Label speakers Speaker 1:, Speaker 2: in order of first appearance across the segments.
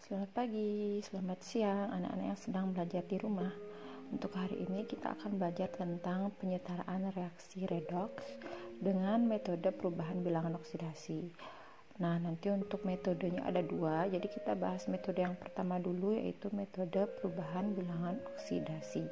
Speaker 1: Selamat pagi, selamat siang anak-anak yang sedang belajar di rumah. Untuk hari ini kita akan belajar tentang penyetaraan reaksi redoks dengan metode perubahan bilangan oksidasi. Nah, nanti untuk metodenya ada dua, jadi kita bahas metode yang pertama dulu, yaitu metode perubahan bilangan oksidasi.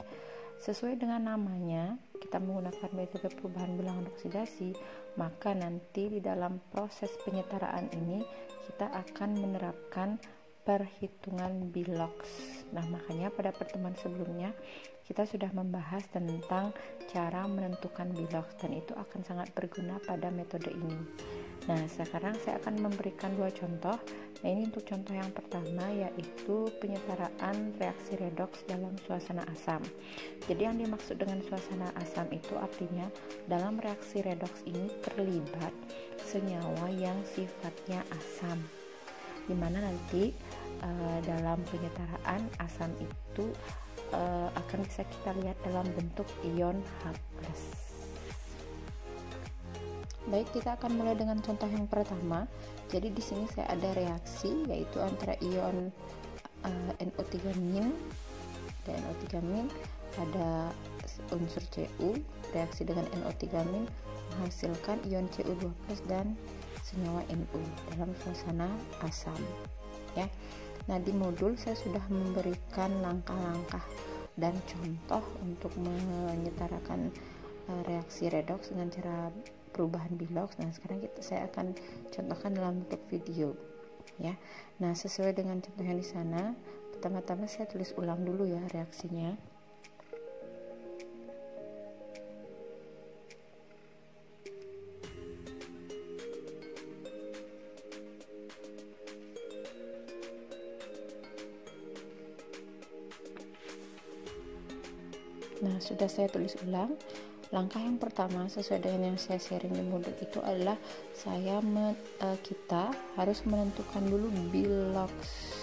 Speaker 1: Sesuai dengan namanya, kita menggunakan metode perubahan bilangan oksidasi, maka nanti di dalam proses penyetaraan ini kita akan menerapkan perhitungan biloks. Nah, makanya pada pertemuan sebelumnya kita sudah membahas tentang cara menentukan biloks dan itu akan sangat berguna pada metode ini. Nah, sekarang saya akan memberikan dua contoh. Nah, ini untuk contoh yang pertama, yaitu penyetaraan reaksi redoks dalam suasana asam. Jadi yang dimaksud dengan suasana asam itu artinya dalam reaksi redoks ini terlibat senyawa yang sifatnya asam, dimana nanti dalam penyetaraan asam itu akan bisa kita lihat dalam bentuk ion H+. Baik, kita akan mulai dengan contoh yang pertama. Jadi di sini saya ada reaksi, yaitu antara ion NO3- dan NO3- ada unsur Cu, reaksi dengan NO3- menghasilkan ion Cu2+ dan senyawa Nu dalam suasana asam, ya. Nah, di modul saya sudah memberikan langkah-langkah dan contoh untuk menyetarakan reaksi redoks dengan cara perubahan biloks. Nah, sekarang saya akan contohkan dalam bentuk video, ya. Nah, sesuai dengan contoh yang di sana, pertama-tama saya tulis ulang dulu ya reaksinya. Nah, sudah saya tulis ulang. Langkah yang pertama sesuai dengan yang saya sharing di modul itu adalah kita harus menentukan dulu biloks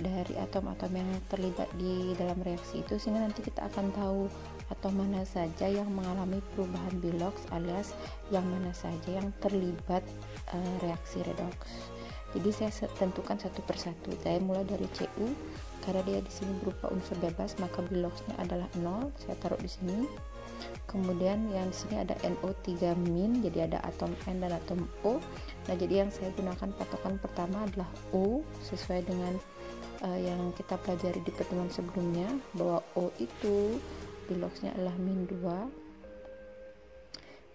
Speaker 1: dari atom-atom yang terlibat di dalam reaksi itu, sehingga nanti kita akan tahu atom mana saja yang mengalami perubahan biloks alias yang mana saja yang terlibat reaksi redoks. Jadi saya tentukan satu persatu. Saya mulai dari Cu, karena dia di sini berupa unsur bebas, maka biloksnya adalah 0. Saya taruh di sini. Kemudian yang di sini ada NO3-, jadi ada atom N dan atom O. Nah, jadi yang saya gunakan patokan pertama adalah O, sesuai dengan yang kita pelajari di pertemuan sebelumnya, bahwa O itu biloksnya adalah -2.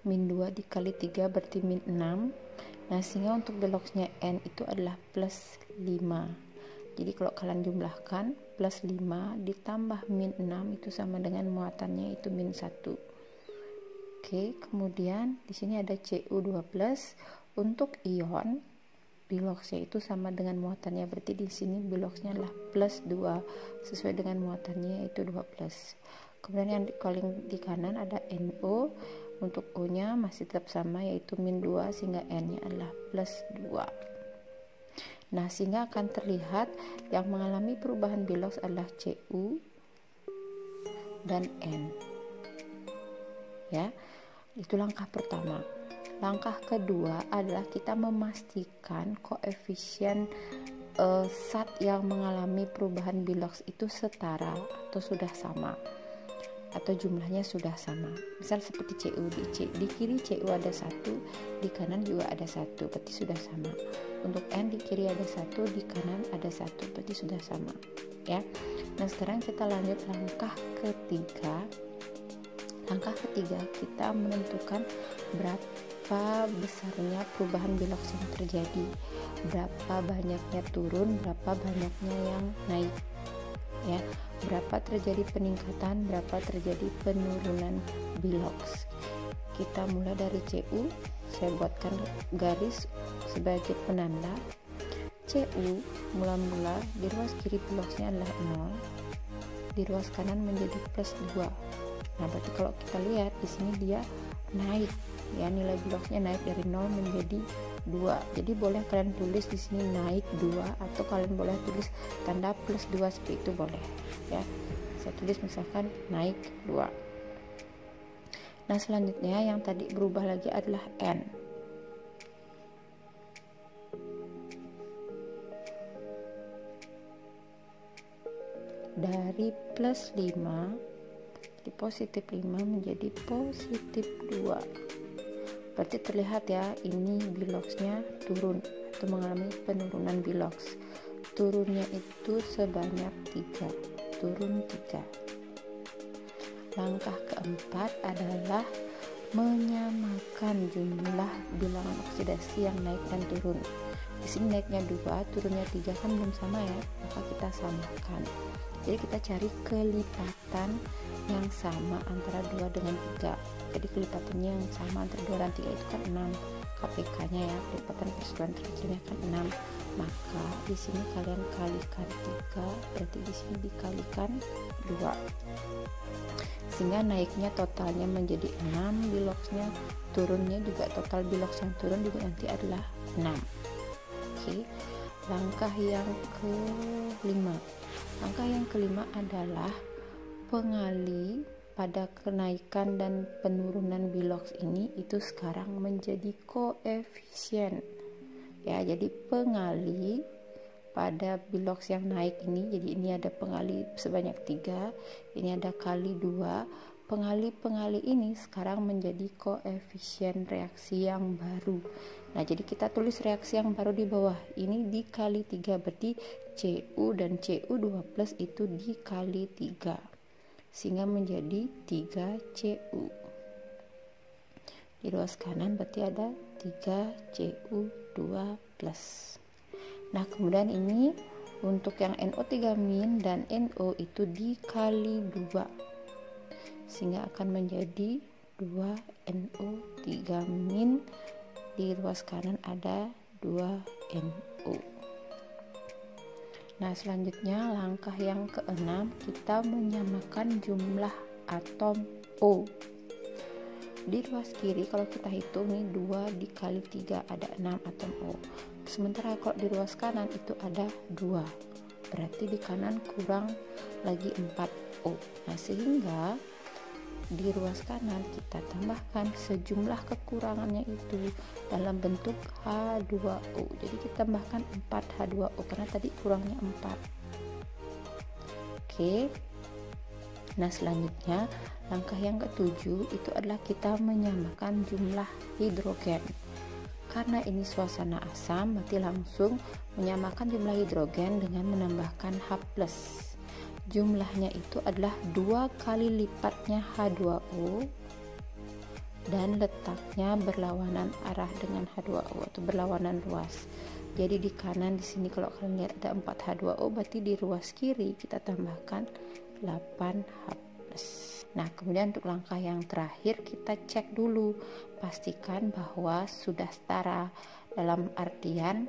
Speaker 1: -2 dikali 3 berarti -6. Nah, sehingga untuk biloksnya N itu adalah +5. Jadi kalau kalian jumlahkan, +5 ditambah -6 itu sama dengan muatannya itu -1. Oke, kemudian di sini ada Cu2+. Untuk ion, biloksnya itu sama dengan muatannya, berarti di sini biloksnya adalah +2 sesuai dengan muatannya yaitu 2+. Kemudian yang di kanan ada NO. Untuk O-nya masih tetap sama, yaitu -2, sehingga N-nya adalah +2. Nah, sehingga akan terlihat yang mengalami perubahan biloks adalah Cu dan N. Ya, itu langkah pertama. Langkah kedua adalah kita memastikan koefisien zat yang mengalami perubahan biloks itu setara atau sudah sama, atau jumlahnya sudah sama. Misal seperti Cu, di kiri Cu ada 1, di kanan juga ada 1, berarti sudah sama. Untuk N di kiri ada 1, di kanan ada 1, berarti sudah sama, ya. Nah, sekarang kita lanjut langkah ketiga. Langkah ketiga kita menentukan berapa besarnya perubahan biloks yang terjadi, berapa banyaknya turun, berapa banyaknya yang naik, ya. Berapa terjadi peningkatan, berapa terjadi penurunan biloks. Kita mulai dari Cu. Saya buatkan garis sebagai penanda. Cu mula-mula di ruas kiri biloksnya adalah 0, di ruas kanan menjadi +2. Nah, berarti kalau kita lihat di sini dia naik, ya, nilai biloksnya naik dari 0 menjadi 2. Jadi boleh kalian tulis di sini naik 2, atau kalian boleh tulis tanda +2 seperti itu, boleh, ya. Saya tulis misalkan naik 2. Nah, selanjutnya yang tadi berubah lagi adalah N. dari plus 5 di positif 5 menjadi positif 2. Berarti terlihat ya, ini biloxnya turun atau mengalami penurunan bilox. Turunnya itu sebanyak 3, turun 3. Langkah keempat adalah menyamakan jumlah bilangan oksidasi yang naik dan turun. Di sini naiknya 2, turunnya 3 kan belum sama ya, maka kita samakan. Jadi kita cari kelipatan yang sama antara 2 dengan 3. Jadi kelipatannya yang sama antara 2 dan 3 itu kan 6. KPK-nya ya, kelipatan persatuan terkecilnya kan 6. Maka di sini kalian kalikan 3, berarti di sini dikalikan 2. Sehingga naiknya totalnya menjadi 6 biloxnya, turunnya juga total bilox yang turun juga nanti adalah 6. Oke. Langkah yang kelima. Langkah yang kelima adalah pengali pada kenaikan dan penurunan bilox ini itu sekarang menjadi koefisien. Ya, jadi pengali pada bilox yang naik ini, jadi ini ada pengali sebanyak 3, ini ada kali 2. Pengali ini sekarang menjadi koefisien reaksi yang baru. Nah, jadi kita tulis reaksi yang baru di bawah. Ini dikali 3, berarti Cu dan Cu2+ itu dikali 3. Sehingga menjadi 3Cu. Di ruas kanan berarti ada 3Cu2+. Nah, kemudian ini untuk yang NO3- dan NO itu dikali 2. Sehingga akan menjadi 2NO3-. Di ruas kanan ada 2NO. Nah, selanjutnya langkah yang keenam, kita menyamakan jumlah atom O. Di ruas kiri kalau kita hitung nih 2 dikali 3 ada 6 atom O. Sementara kalau di ruas kanan itu ada 2. Berarti di kanan kurang lagi 4 O. Nah, sehingga di ruas kanan kita tambahkan sejumlah kekurangannya itu dalam bentuk H2O. Jadi kita tambahkan 4 H2O karena tadi kurangnya 4. Oke. Nah, selanjutnya langkah yang ketujuh itu adalah kita menyamakan jumlah hidrogen. Karena ini suasana asam, berarti langsung menyamakan jumlah hidrogen dengan menambahkan H+. Jumlahnya itu adalah 2 kali lipatnya H2O dan letaknya berlawanan arah dengan H2O atau berlawanan ruas. Jadi di kanan di sini kalau kalian lihat ada 4 H2O, berarti di ruas kiri kita tambahkan 8 H+. Nah, kemudian untuk langkah yang terakhir kita cek dulu, pastikan bahwa sudah setara dalam artian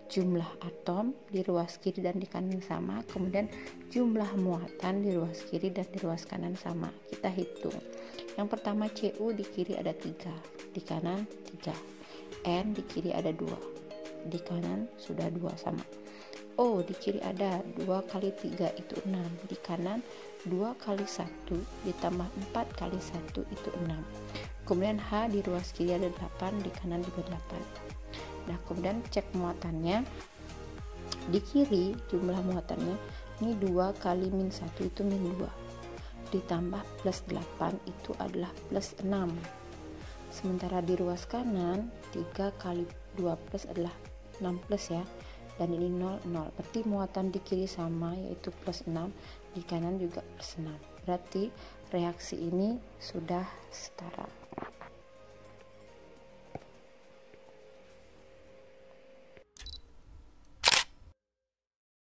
Speaker 1: jumlah atom di ruas kiri dan di kanan sama, kemudian jumlah muatan di ruas kiri dan di ruas kanan sama. Kita hitung. Yang pertama Cu di kiri ada 3, di kanan 3. N di kiri ada 2, di kanan sudah 2 sama. O di kiri ada 2 kali 3 itu 6, di kanan 2 kali 1 ditambah 4 kali 1 itu 6. Kemudian H di ruas kiri ada 8, di kanan juga 8. Nah, kemudian cek muatannya. Di kiri jumlah muatannya ini 2 kali min 1 itu min 2, ditambah plus 8 itu adalah plus 6. Sementara di ruas kanan 3 kali 2 plus adalah 6 plus ya, dan ini 0, 0. Berarti muatan di kiri sama, yaitu plus 6, di kanan juga plus 6. Berarti reaksi ini sudah setara.